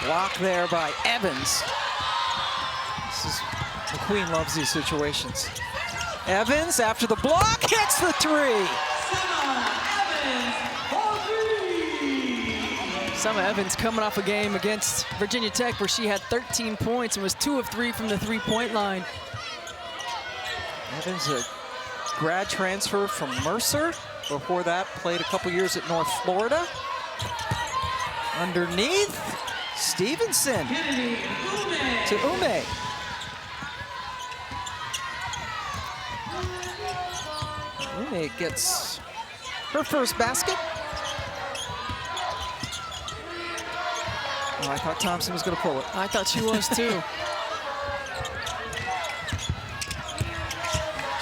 Block there by Evans. McQueen loves these situations. Evans, after the block, hits the three. Summer Evans coming off a game against Virginia Tech where she had 13 points and was 2 of 3 from the three-point line. Evans, a grad transfer from Mercer. Before that, played a couple years at North Florida. Underneath, Stevenson to Ume. Ume gets her first basket. Oh, I thought Thompson was going to pull it. I thought she was too.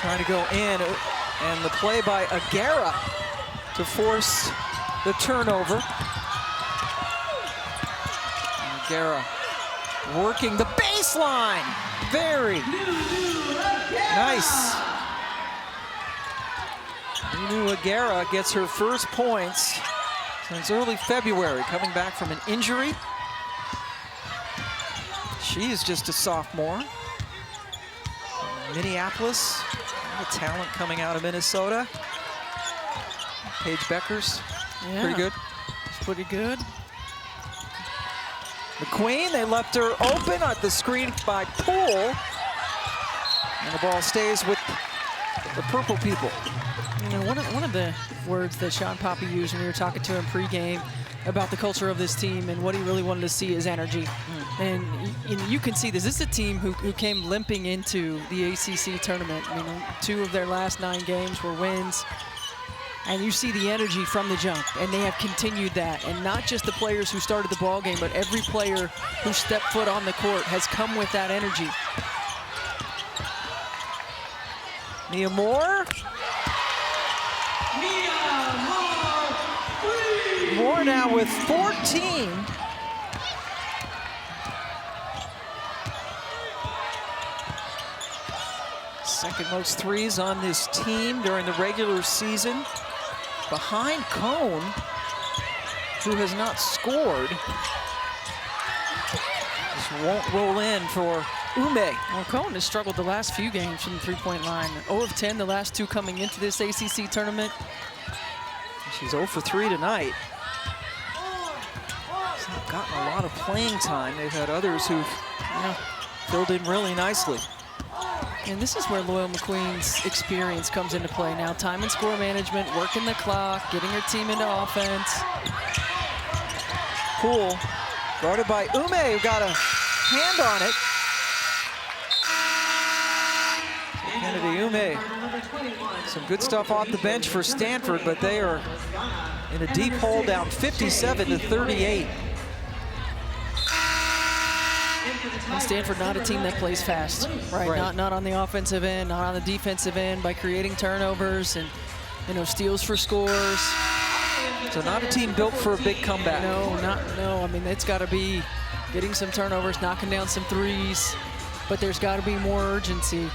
Trying to go in, and the play by Aguera to force the turnover. Aguera working the baseline. Very nice. Nunu Aguera gets her first points since early February, coming back from an injury. She is just a sophomore. Minneapolis, a lot of talent coming out of Minnesota. Paige Beckers, pretty good. It's pretty good. McQueen, they left her open at the screen by Poole. And the ball stays with the purple people. You know, one of the words that Shawn Poppie used when we were talking to him pregame about the culture of this team and what he really wanted to see is energy. And you can see this. This is a team who came limping into the ACC tournament. I mean, 2 of their last 9 games were wins. And you see the energy from the jump, and they have continued that. And not just the players who started the ball game, but every player who stepped foot on the court has come with that energy. Mia Moore. Moore Moore now with 14. Second most threes on this team during the regular season. Behind Cone, who has not scored. Just won't roll in for Ume. Well, Cone has struggled the last few games from the three-point line. 0 of 10, the last 2 coming into this ACC tournament. She's 0 for 3 tonight. She's not gotten a lot of playing time. They've had others who've filled in really nicely. And this is where Loyal McQueen's experience comes into play now. Time and score management, working the clock, getting her team into offense. Poole, guarded by Ume, who got a hand on it. Kennedy Ume, some good stuff off the bench for Stanford, but they are in a deep hole down 57-38. And Stanford not a team that plays fast, right? Not on the offensive end, not on the defensive end, by creating turnovers and steals for scores. So not a team built for a big comeback. No. I mean, it's got to be getting some turnovers, knocking down some threes, but there's got to be more urgency.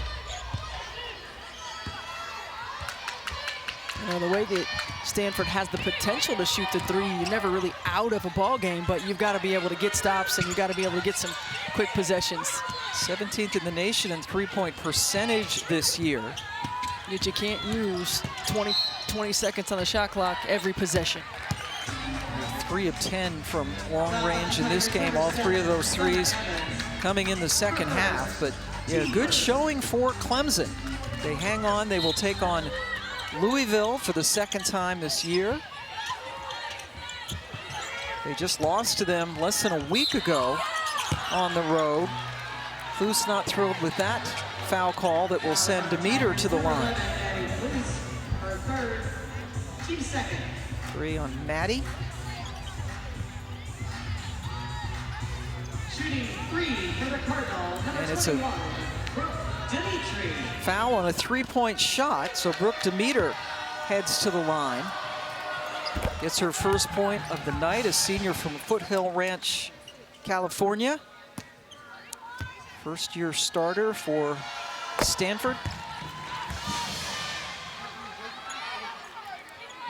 The way that Stanford has the potential to shoot the three, you're never really out of a ball game, but you've got to be able to get stops and you've got to be able to get some quick possessions. 17th in the nation in three-point percentage this year. Yet you can't use 20 seconds on the shot clock every possession. 3 of 10 from long range in this game. All 3 of those threes coming in the second half. But yeah, good showing for Clemson. They hang on. They will take on Louisville for the second time this year. They just lost to them less than a week ago on the road. Foose not thrilled with that foul call that will send Demeter to the line. 3 on Maddie. Shooting 3 for the Cardinal, And it's a foul on a three-point shot, so Brooke Demeter heads to the line. Gets her first point of the night, a senior from Foothill Ranch, California. First-year starter for Stanford.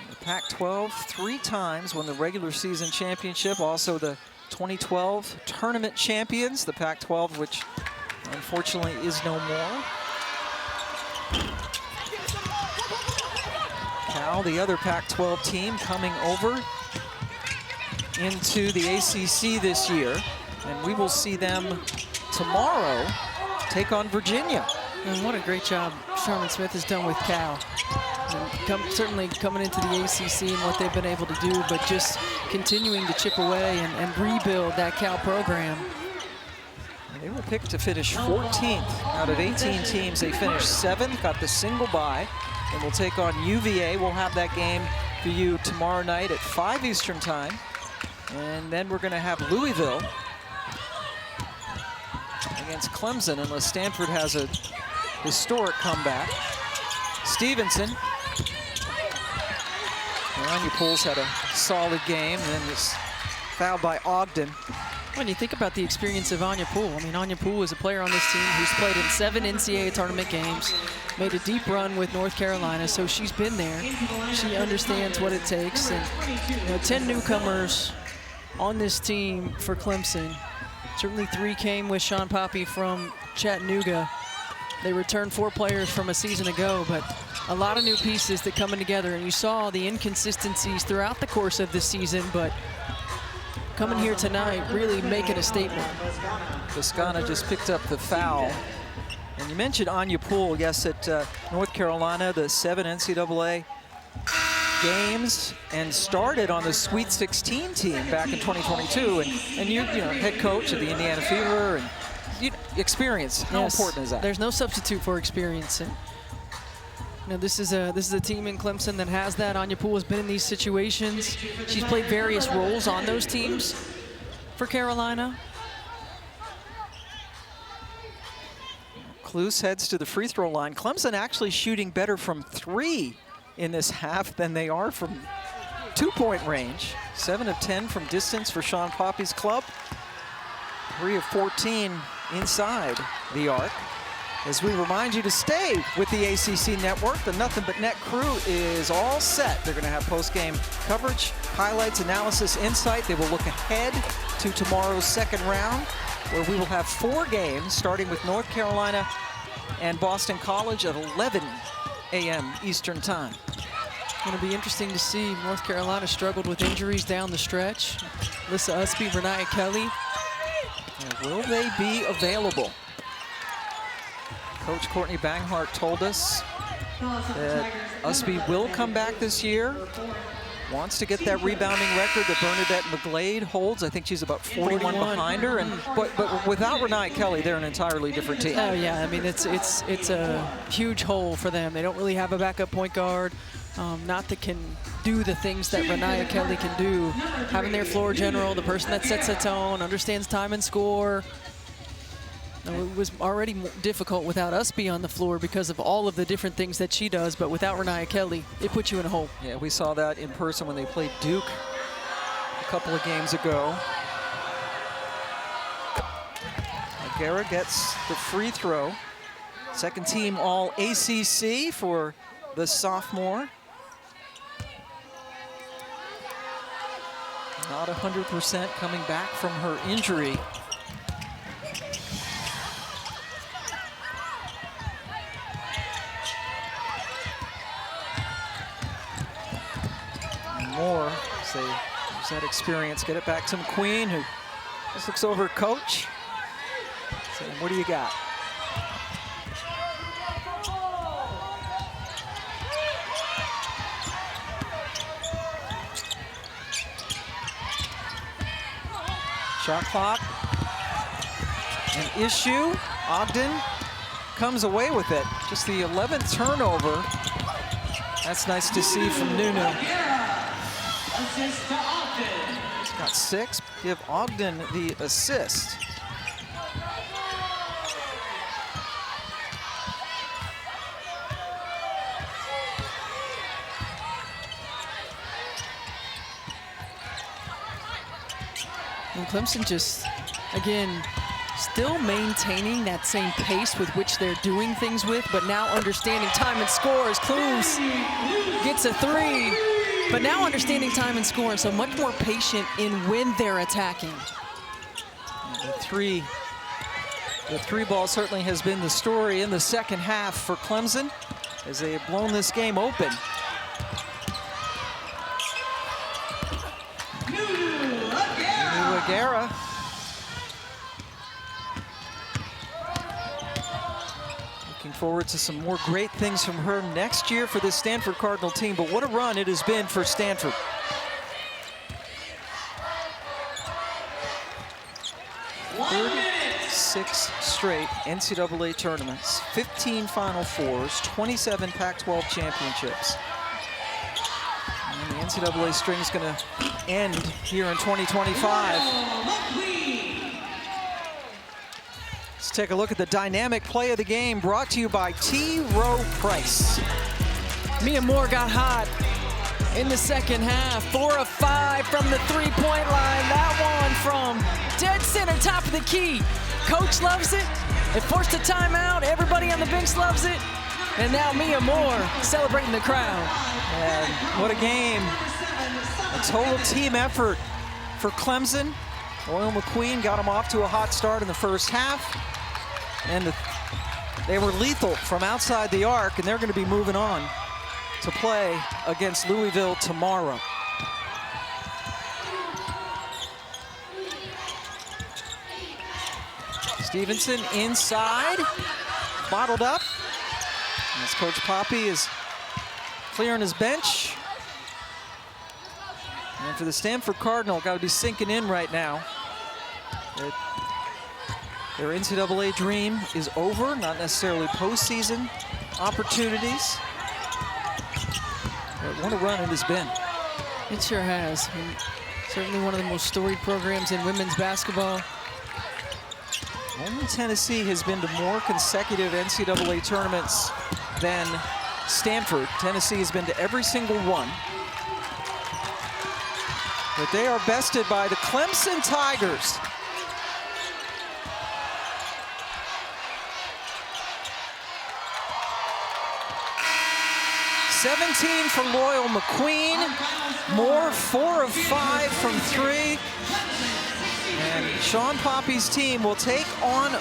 The Pac-12 3 times won the regular season championship, also the 2012 tournament champions, the Pac-12, which unfortunately is no more. Cal, the other Pac-12 team, coming over into the ACC this year, and we will see them tomorrow take on Virginia. And what a great job Sharman Smith has done with Cal. Certainly coming into the ACC and what they've been able to do, but just continuing to chip away and rebuild that Cal program. They were picked to finish 14th out of 18 teams. They finished 7th, got the single bye, and will take on UVA. We'll have that game for you tomorrow night at 5 Eastern time. And then we're going to have Louisville against Clemson, unless Stanford has a historic comeback. Stevenson. Anya Poole's had a solid game, and then this foul by Ogden. When you think about the experience of Anya Poole, I mean, Anya Poole is a player on this team who's played in 7 NCAA tournament games, made a deep run with North Carolina, so she's been there. She understands what it takes, and 10 newcomers on this team for Clemson. Certainly 3 came with Shawn Poppie from Chattanooga. They returned 4 players from a season ago, but a lot of new pieces that coming together, and you saw the inconsistencies throughout the course of this season, but coming here tonight, really making a statement. Toscana just picked up the foul. And you mentioned Anya Poole, yes, at North Carolina, the 7 NCAA games, and started on the Sweet 16 team back in 2022. And you know, head coach of the Indiana Fever, and experience. How important is that? There's no substitute for experience. And this is a team in Clemson that has that. Anya Poole has been in these situations. She's played various roles on those teams for Carolina. Cluse heads to the free throw line. Clemson actually shooting better from 3 in this half than they are from two-point range. 7 of 10 from distance for Shawn Poppie's club. 3 of 14 inside the arc. As we remind you to stay with the ACC network, the Nothing But Net crew is all set. They're going to have post-game coverage, highlights, analysis, insight. They will look ahead to tomorrow's second round, where we will have 4 games, starting with North Carolina and Boston College at 11 a.m. Eastern time. Going to be interesting to see. North Carolina struggled with injuries down the stretch. Alyssa Usby, Renaya Kelly. And will they be available? Coach Courtney Banghart told us that Usby will come back this year. Wants to get that rebounding record that Bernadette McGlade holds. I think she's about 41 behind her. But without Renaya Kelly, they're an entirely different team. Oh yeah, I mean it's a huge hole for them. They don't really have a backup point guard, not that can do the things that Renaya Kelly can do. Having their floor general, the person that sets the tone, understands time and score. It was already difficult without Usby on the floor because of all of the different things that she does, but without Renaya Kelly, it puts you in a hole. Yeah, we saw that in person when they played Duke a couple of games ago. O'Gara gets the free throw. Second team all ACC for the sophomore. Not 100% coming back from her injury. More as they use that experience, get it back to McQueen, who just looks over at coach, saying, what do you got? Shot clock, an issue. Ogden comes away with it. Just the 11th turnover. That's nice to see from Nunu. Assist to Ogden. He's got 6. Give Ogden the assist. And Clemson just, again, still maintaining that same pace with which they're doing things with, but now understanding time and scores. Clues gets a 3, but now understanding time and score, so much more patient in when they're attacking. The three ball certainly has been the story in the second half for Clemson as they have blown this game open. O'Gara. Looking forward to some more great things from her next year for this Stanford Cardinal team, but what a run it has been for Stanford. Six straight NCAA tournaments, 15 Final Fours, 27 Pac-12 championships. And the NCAA string is going to end here in 2025. Let's take a look at the dynamic play of the game, brought to you by T. Rowe Price. Mia Moore got hot in the second half. 4 of 5 from the three-point line. That one from dead center, top of the key. Coach loves it. It forced a timeout. Everybody on the bench loves it. And now Mia Moore celebrating the crowd. And what a game. A total team effort for Clemson. Oil McQueen got them off to a hot start in the first half. And they were lethal from outside the arc, and they're going to be moving on to play against Louisville tomorrow. Stevenson inside, bottled up. As Coach Poppie is clearing his bench. And for the Stanford Cardinal, got to be sinking in right now. Their NCAA dream is over, not necessarily postseason opportunities. But what a run it has been. It sure has. I mean, certainly one of the most storied programs in women's basketball. Only Tennessee has been to more consecutive NCAA tournaments than Stanford. Tennessee has been to every single one. But they are bested by the Clemson Tigers. (17 for Loyal McQueen. Moore 4 of 5 from 3. And Shawn Poppie's team will take on